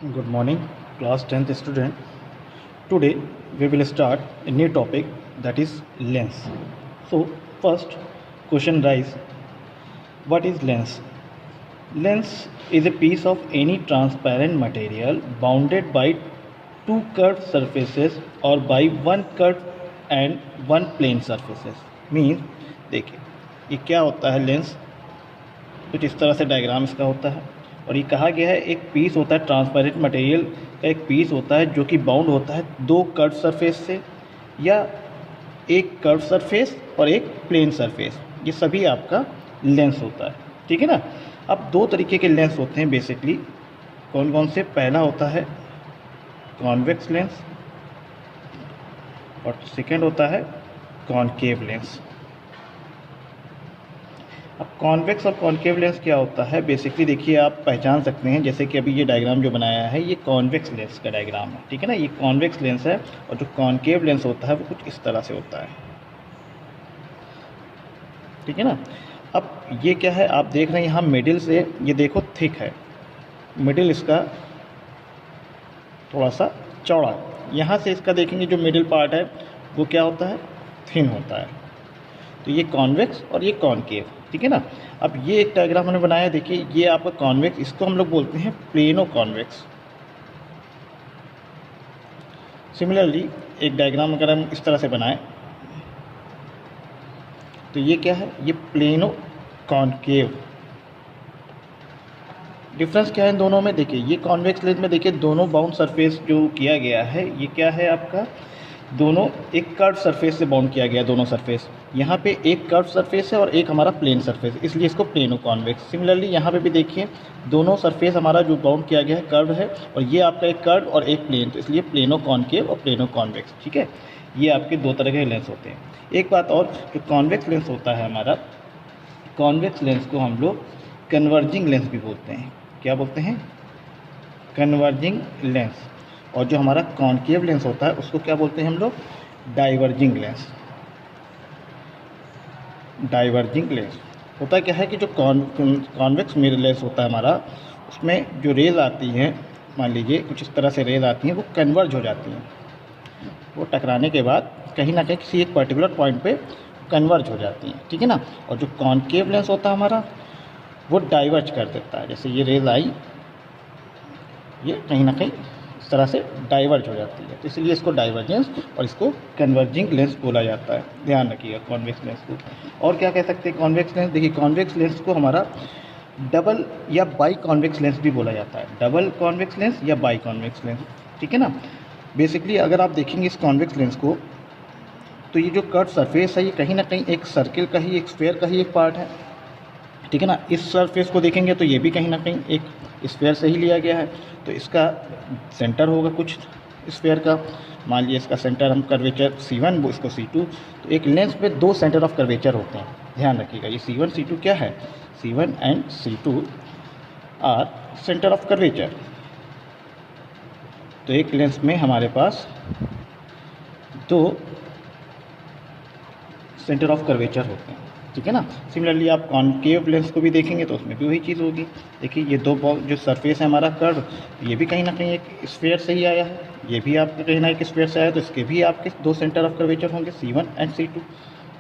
Good morning, class 10th student. Today we will start a new topic, that is lens. So first question rise, what is lens? Lens is a piece of any transparent material bounded by two curved surfaces or by one curved and one plane surfaces. Means देखिए ये क्या होता है lens, कुछ इस तरह से diagram इसका होता है और ये कहा गया है एक पीस होता है ट्रांसपेरेंट मटेरियल का, एक पीस होता है जो कि बाउंड होता है दो कर्व सरफेस से या एक कर्व सरफेस और एक प्लेन सरफेस, ये सभी आपका लेंस होता है। ठीक है ना। अब दो तरीके के लेंस होते हैं बेसिकली, कौन कौन से? पहला होता है कॉन्वेक्स लेंस और सेकेंड होता है कॉनकेव लेंस। अब कॉन्वेक्स और कॉनकेव लेंस क्या होता है बेसिकली, देखिए आप पहचान सकते हैं, जैसे कि अभी ये डायग्राम जो बनाया है ये कॉन्वेक्स लेंस का डायग्राम है। ठीक है ना, ये कॉन्वेक्स लेंस है और जो कॉनकेव लेंस होता है वो कुछ इस तरह से होता है। ठीक है ना। अब ये क्या है, आप देख रहे हैं यहाँ मिडिल से ये देखो थिक है, मिडिल इसका थोड़ा सा चौड़ा, यहाँ से इसका देखेंगे जो मिडिल पार्ट है वो क्या होता है, थिन होता है। तो ये कॉन्वेक्स और ये कॉनकेव। ठीक है ना। अब ये एक डायग्राम हमने बनाया, देखिए ये आपका कॉन्वेक्स, इसको हम लोग बोलते हैं प्लेनो कॉन्वेक्स। सिमिलरली एक डायग्राम अगर हम इस तरह से बनाएं तो ये क्या है, ये प्लेनो कॉनकेव। डिफरेंस क्या है इन दोनों में? देखिए ये कॉन्वेक्स लेंस में देखिए दोनों बाउंड सरफेस जो किया गया है ये क्या है आपका, दोनों एक कर्व सरफेस से बाउंड किया गया, दोनों सरफेस। यहाँ पे एक कर्व सरफेस है और एक हमारा प्लेन सरफेस, इसलिए इसको प्लेनो कॉन्वेक्स। सिमिलरली यहाँ पे भी देखिए दोनों सरफेस हमारा जो बाउंड किया गया है कर्व है और ये आपका एक कर्व और एक प्लेन, तो इसलिए प्लेनो कॉनकेव और प्लेनो कॉन्वेक्स। ठीक है, ये आपके दो तरह के लेंस होते हैं। एक बात और, जो कॉन्वेक्स लेंस होता है हमारा, कॉन्वेक्स लेंस को हम लोग कन्वर्जिंग लेंस भी बोलते हैं। क्या बोलते हैं? Converging lens. और जो हमारा कॉनकेव लेंस होता है उसको क्या बोलते हैं हम लोग? Diverging lens. डाइवर्जिंग लेंस होता क्या है कि जो कॉन्वेक्स मिरर लेंस होता है हमारा, उसमें जो रेज आती हैं, मान लीजिए कुछ इस तरह से रेज आती हैं, वो कन्वर्ज हो जाती हैं, वो टकराने के बाद कहीं ना कहीं किसी एक पर्टिकुलर पॉइंट पे कन्वर्ज हो जाती हैं। ठीक है ना। और जो कॉनकेव लेंस होता है हमारा वो डाइवर्ज कर देता है, जैसे ये रेज आई, ये कहीं ना कहीं इस तरह से डाइवर्ज हो जाती है, तो इसलिए इसको डाइवर्जेंस और इसको कन्वर्जिंग लेंस बोला जाता है। ध्यान रखिएगा कॉन्वेक्स लेंस को। और क्या कह सकते हैं कॉन्वेक्स लेंस? देखिए कॉन्वेक्स लेंस को हमारा डबल या बाई कॉन्वेक्स लेंस भी बोला जाता है, डबल कॉन्वेक्स लेंस या बाई कॉन्वेक्स लेंस। ठीक है ना। बेसिकली अगर आप देखेंगे इस कॉन्वेक्स लेंस को तो ये जो कर्व सरफेस है ये कहीं ना कहीं एक सर्किल का ही, एक स्फेयर का ही एक पार्ट है। ठीक है ना। इस सरफेस को देखेंगे तो ये भी कहीं ना कहीं एक स्फेयर से ही लिया गया है, तो इसका सेंटर होगा कुछ स्फेयर का। मान लीजिए इसका सेंटर हम कर्वेचर C1, वो इसको C2, तो एक लेंस पे दो सेंटर ऑफ कर्वेचर होते हैं। ध्यान रखिएगा ये C1 C2 क्या है, C1 and C2 are centre of curvature. तो एक लेंस में हमारे पास दो सेंटर ऑफ कर्वेचर होते हैं। ठीक है ना। सिमिलरली आप कॉनकेव लेंस को भी देखेंगे तो उसमें भी वही चीज़ होगी। देखिए ये दो जो सरफेस है हमारा कर्व, ये भी कहीं ना कहीं एक स्फेयर से ही आया है, ये भी आपके कहीं ना एक स्फेयर से आया, तो इसके भी आपके दो सेंटर ऑफ कर्वेचर होंगे, C1 एंड C2।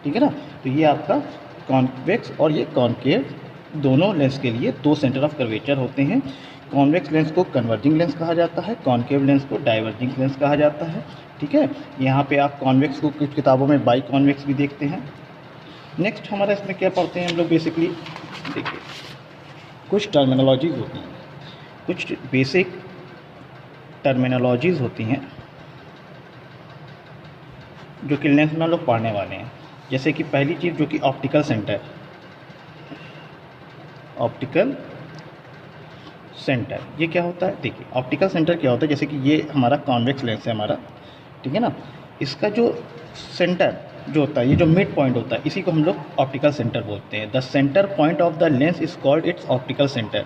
ठीक है ना। तो ये आपका कॉन्वेक्स और ये कॉनकेव, दोनों लेंस के लिए दो सेंटर ऑफ कर्वेचर होते हैं। कॉन्वेक्स लेंस को कन्वर्जिंग लेंस कहा जाता है, कॉनकेव लेंस को डाइवर्जिंग लेंस कहा जाता है। ठीक है। यहाँ पे आप कॉन्वेक्स को कुछ किताबों में बाई कॉन्वेक्स भी देखते हैं। नेक्स्ट हमारा इसमें क्या पढ़ते हैं हम लोग बेसिकली, देखिए कुछ टर्मिनोलॉजीज़ होती हैं, कुछ बेसिक टर्मिनोलॉजीज़ होती हैं जो कि लेंस में हम लोग पढ़ने वाले हैं। जैसे कि पहली चीज़ जो कि ऑप्टिकल सेंटर, ऑप्टिकल सेंटर ये क्या होता है? देखिए ऑप्टिकल सेंटर क्या होता है, जैसे कि ये हमारा कॉन्वेक्स लेंस है हमारा, ठीक है ना, इसका जो सेंटर जो होता है, ये जो मिड पॉइंट होता है, इसी को हम लोग ऑप्टिकल सेंटर बोलते हैं। The centre point of the lens is called its optical centre,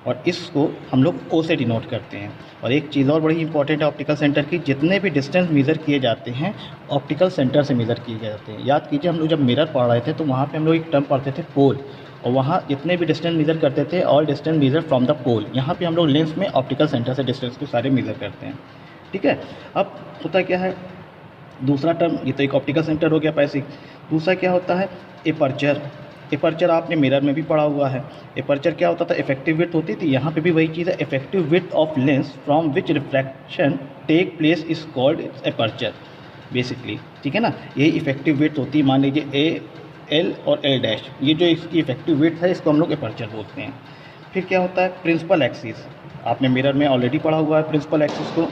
और इसको हम लोग O से डिनोट करते हैं। और एक चीज़ और बड़ी इंपॉर्टेंट है ऑप्टिकल सेंटर की, जितने भी डिस्टेंस मेज़र किए जाते हैं ऑप्टिकल सेंटर से मेज़र किए जाते हैं। याद कीजिए हम लोग जब मिरर पढ़ रहे थे तो वहाँ पे हम लोग एक टर्म पढ़ते थे पोल, और वहाँ जितने भी डिस्टेंस मेज़र करते थे, all distance measure from the pole. यहाँ पे हम लोग लेंस में ऑप्टिकल सेंटर से डिस्टेंस को सारे मेज़र करते हैं, ठीक है। अब होता क्या है, दूसरा टर्म, ये तो एक ऑप्टिकल सेंटर हो गया पैसिव। दूसरा क्या होता है, एपर्चर। एपर्चर आपने मिरर में भी पढ़ा हुआ है। एपर्चर क्या होता था, इफेक्टिव विड्थ होती थी। यहाँ पे भी वही चीज़ है, effective width of lens from which refraction take place is called aperture basically, ठीक है ना। यही इफेक्टिव विड्थ होती है। मान लीजिए ए, एल और एल डैश, ये जो इसकी इफेक्टिव विड्थ है इसको हम लोग एपर्चर बोलते हैं। फिर क्या होता है, प्रिंसिपल एक्सिस। आपने मिरर में ऑलरेडी पढ़ा हुआ है प्रिंसिपल एक्सिस को।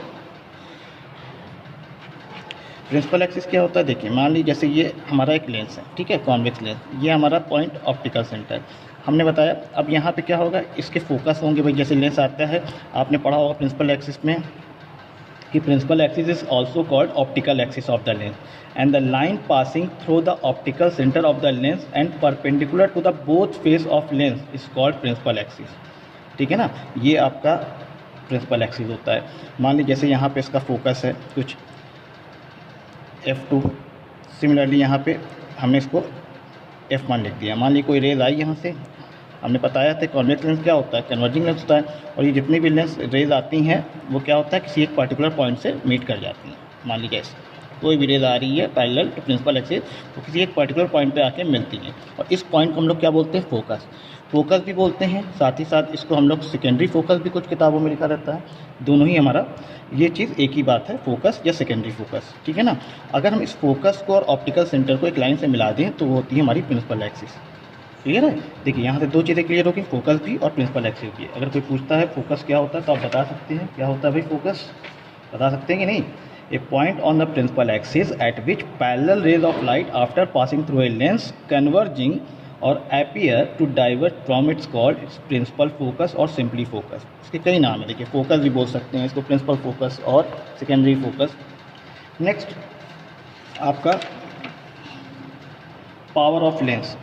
प्रिंसिपल एक्सिस क्या होता है, देखिए मान लीजिए जैसे ये हमारा एक लेंस है, ठीक है, कॉन्वेक्स लेंस, ये हमारा पॉइंट ऑप्टिकल सेंटर हमने बताया। अब यहाँ पे क्या होगा, इसके फोकस होंगे भाई, जैसे लेंस आता है, आपने पढ़ा होगा प्रिंसिपल एक्सिस में कि principal axis is also called optical axis of the lens and the line passing through the optical centre of the lens and perpendicular to the both face of lens is called principal axis, ठीक है ना। ये आपका principal axis होता है। मान लीजिए जैसे यहाँ पे इसका फोकस है कुछ F2, सिमिलरली यहाँ पे हमने इसको F1 लिख दिया। मान लीजिए कोई रेज आई यहाँ से, हमने बताया था कॉन्वेक्स लेंस क्या होता है, कन्वर्जिंग लेंस होता है, और ये जितनी भी लेंस रेज आती हैं वो क्या होता है, किसी एक पर्टिकुलर पॉइंट से मीट कर जाती हैं। मान लीजिए ऐसे कोई भी रेज आ रही है पैरेलल टू प्रिंसिपल एक्सिस, तो किसी एक पर्टिकुलर पॉइंट पे आके मिलती हैं, और इस पॉइंट को हम लोग क्या बोलते हैं, फोकस। फोकस भी बोलते हैं, साथ ही साथ इसको हम लोग सेकेंडरी फोकस भी कुछ किताबों में लिखा रहता है। दोनों ही हमारा ये चीज़ एक ही बात है, फोकस या सेकेंडरी फोकस, ठीक है ना। अगर हम इस फोकस को और ऑप्टिकल सेंटर को एक लाइन से मिला दें तो वो होती है हमारी प्रिंसिपल एक्सिस। क्लियर है, देखिए यहाँ से दो चीज़ें क्लियर होगी, फोकस भी और प्रिंसिपल एक्सिस भी। अगर कोई पूछता है फोकस क्या होता है तो आप बता सकते हैं क्या होता है भाई फोकस, बता सकते हैं कि नहीं। A point on the principal axis at which parallel rays of light after passing through a lens converging or appear to divert from it's called its principal focus or simply focus. इसके कई नाम है, देखिए focus भी बोल सकते हैं इसको, प्रिंसिपल फोकस और सेकेंडरी फोकस। नेक्स्ट आपका power of lens.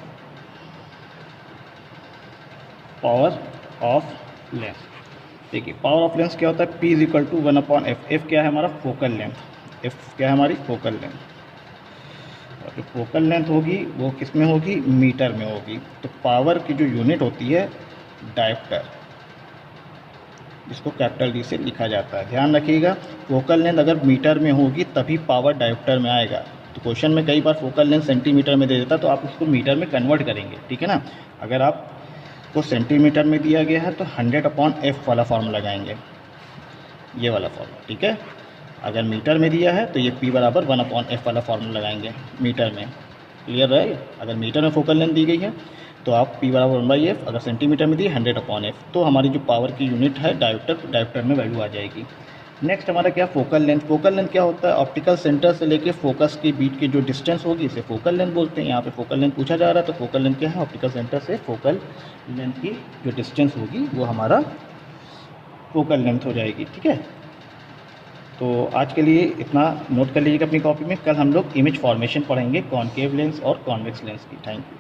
Power of lens, देखिए पावर ऑफ लेंस क्या होता है, P is equal to 1/f। F क्या है हमारा, फोकल लेंथ। एफ क्या है हमारी, फोकल लेंथ। और जो फोकल लेंथ होगी वो किस में होगी, मीटर में होगी। तो पावर की जो यूनिट होती है डायोप्टर, जिसको कैपिटल D से लिखा जाता है। ध्यान रखिएगा, फोकल लेंथ अगर मीटर में होगी तभी पावर डायोप्टर में आएगा। तो क्वेश्चन में कई बार फोकल लेंथ सेंटीमीटर में दे देता, तो आप उसको मीटर में कन्वर्ट करेंगे, ठीक है ना। अगर आपको सेंटीमीटर में दिया गया है तो 100/f वाला फॉर्मूला लगाएंगे, ये वाला फॉर्मूला, ठीक है। अगर मीटर में दिया है तो ये P बराबर 1/f वाला फार्मूला लगाएंगे मीटर में। क्लियर है, अगर मीटर में फोकल लेंथ दी गई है तो आप P बराबर 1/f, अगर सेंटीमीटर में दी 100/f, तो हमारी जो पावर की यूनिट है डायोप्टर में वैल्यू आ जाएगी। नेक्स्ट हमारा क्या, फोकल लेंथ। फोकल लेंथ क्या होता है, ऑप्टिकल सेंटर से लेके फोकस के बीच की जो डिस्टेंस होगी इसे फोकल लेंथ बोलते हैं। यहाँ पे फोकल लेंथ पूछा जा रहा है, तो फोकल लेंथ क्या है, ऑप्टिकल सेंटर से फोकल लेंथ की जो डिस्टेंस होगी वो हमारा फोकल लेंथ हो जाएगी, ठीक है। तो आज के लिए इतना नोट कर लीजिएगा अपनी कॉपी में। कल हम लोग इमेज फॉर्मेशन पढ़ेंगे, कॉनकेव लेंस और कॉन्वेक्स लेंस की। Thank you.